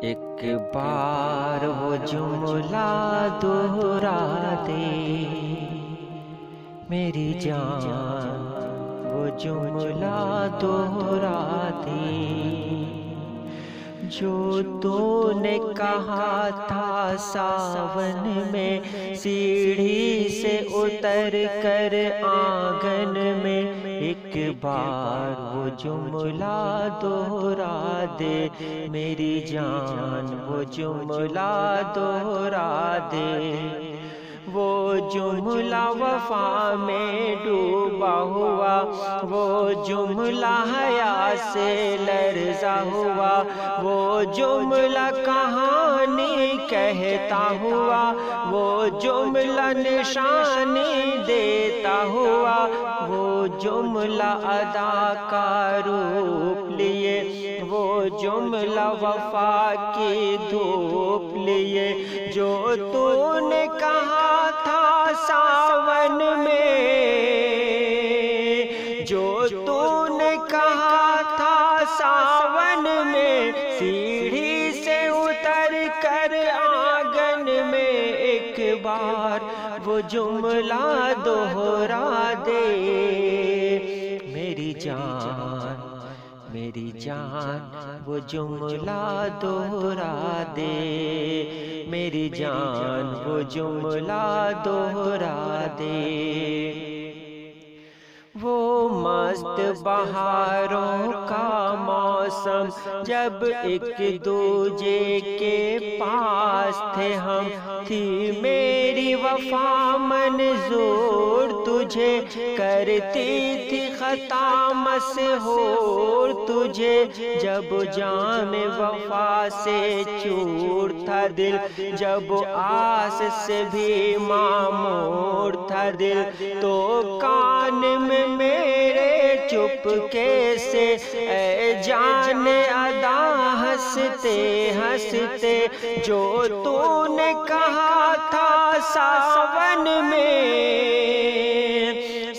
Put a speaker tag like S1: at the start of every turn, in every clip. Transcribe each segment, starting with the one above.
S1: ایک بار وہ جملہ دہرا دے میری جان، وہ جملہ دہرا دے جو تو نے کہا تھا ساون میں سیڑھی سے اتر کر آنگن میں، ایک بار وہ جملہ دہرا دے میری جان، وہ جملہ دہرا دے۔ وہ جملہ وفا میں ڈوبا ہوا، وہ جملہ حیا سے لرزا ہوا، وہ جملہ کہانی کہتا ہوا، وہ جملہ نشانی دیتا ہوا، وہ جملہ ادا کا روپ لیے، وہ جملہ وفا کی دھوپ لیے، جو تو نے کہا تھا ساون میں، جو تو نے کہا تھا ساون میں سیڑھی سے اتر کر آنگن میں، ایک بار وہ جملہ دہرا دے میری جان، میری جان، وہ جملہ دہرا دے میری جان، وہ جملہ دہرا دے۔ وہ مست بہاروں کا موسم جب ایک دوجے کے پاس تھے ہم، تھی میری وفا منظور تجھے، کرتی تھی خطا مسحور تجھے، جب جام وفا سے چور تھا دل، جب آس سے بھی معمور تھا دل، تو کان میں میرے چپکے سے اے جان ادا ہنستے ہنستے، جو تو نے کہا تھا ساون میں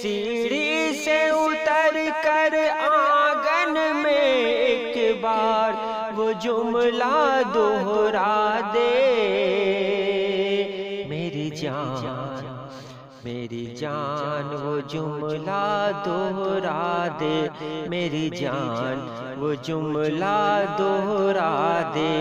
S1: سیڑھی سے اتر کر آنگن میں، ایک بار وہ جملہ دہرا دے میری جان، میری جان، وہ جملہ دہرا دے میری جان، وہ جملہ دہرا دے۔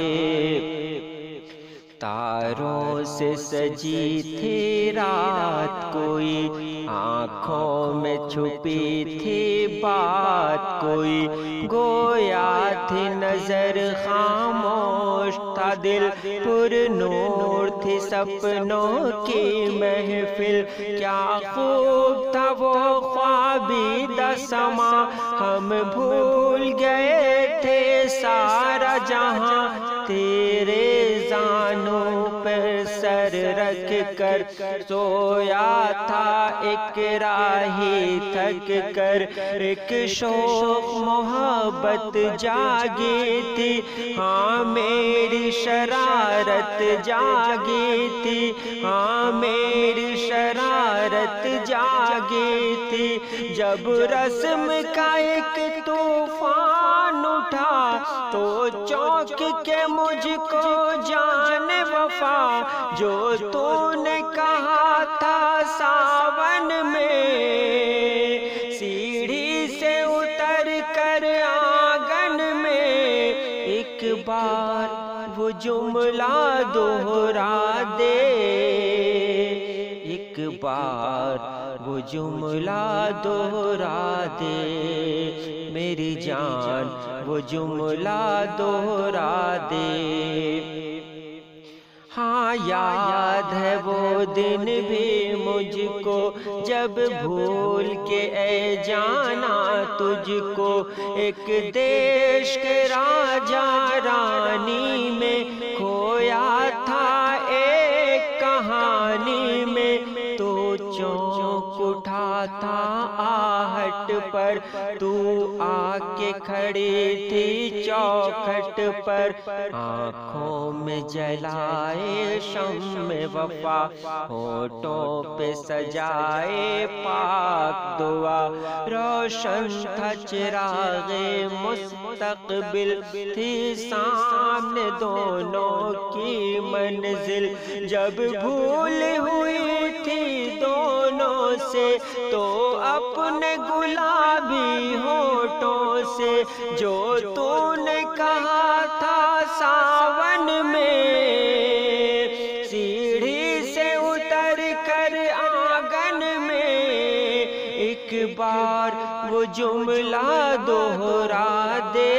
S1: تاروں سے سجی تھی رات کوئی، آنکھوں میں چھپی تھی بات کوئی، گویا تھی نظر خاموش تھا دل، پر نور تھی سپنوں کی محفل، کیا خوب تھا وہ خوابیدہ سما، ہم بھول گئے تھے سارا جہاں، تیرے زانوں پر سر رکھ کر سویا تھا ایک راہی تھک کر، ایک شوق محبت جاگی تھی، ہاں میری شرارت جاگی تھی، ہاں میری شرارت جاگی تھی، جب رسم کا ایک طوفان اٹھا تو چونک کے مجھ کو جان وفا، جو تو نے کہا تھا ساون میں سیڑھی سے اتر کر آنگن میں، ایک بار وہ جملہ دہرا دے، ایک بار وہ جملہ دہرا دے میری جان، وہ جملہ دہرا دے۔ ہاں یاد ہے وہ دن بھی مجھ کو جب بھول کے اے جانا تجھ کو، ایک دیش کے راجا رانی میں کھویا تھا ایک کہانی میں، تو چونک اٹھا تھا آہٹ راہٹ پر، تو آ کے کھڑی تھی چوکھٹ پر، آنکھوں میں جلائے شمع وفا، ہونٹوں پہ سجائے پاک دعا، روشن تھا چراغ مستقبل، تھی سامنے دونوں کی منزل، جب بھول ہوئی تھی دونوں سے تو اپنے گلابی ہونٹوں سے، جو تو نے کہا تھا ساون میں، سیڑھی سے اتر کر آنگن میں، ایک بار وہ جملہ دوہرا دے،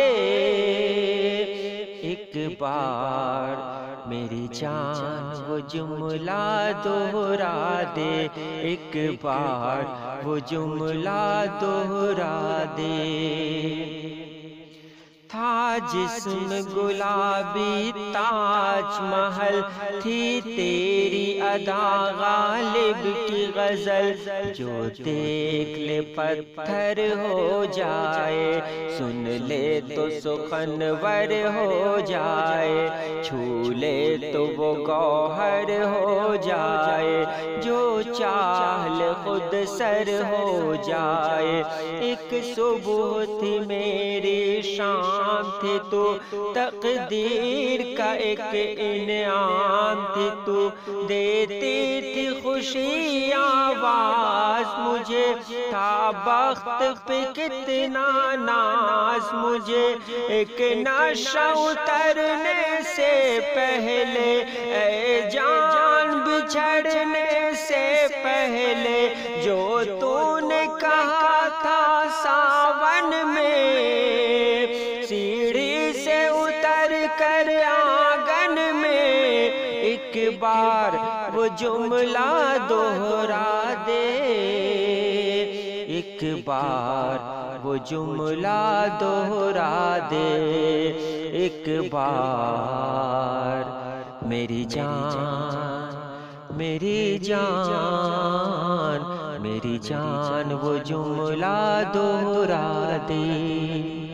S1: ایک بار میری جان وہ جملہ دوہرا دے، ایک بار وہ جملہ دوہرا دے۔ تھا جسم گلابی تاج محل، تھی تیری ادا غالب کی غزل، جو دیکھ لے پتھر ہو جائے، سن لے تو سخنور ہو جائے، چھو لے تو وہ گوہر ہو جائے، جو چاہ لے خود سر ہو جائے۔ ایک صبح تھی میری شام تھی تو، تقدیر کا ایک انعام تھی تو، دیتی تھی خوشی آواز مجھے، تھا بخت پہ کتنا ناز مجھے، ایک نشہ اترنے سے پہلے، اے جان بچھڑنے سے پہلے، جو تو نے کہا تھا ساون میں، سیڑھی سے اتر کر آنگن میں، ایک بار وہ جملہ دوہرا دے، ایک بار وہ جملہ دوہرا دے، ایک بار میری جان، میری جان، میری جان وہ جملہ دوہرا دے۔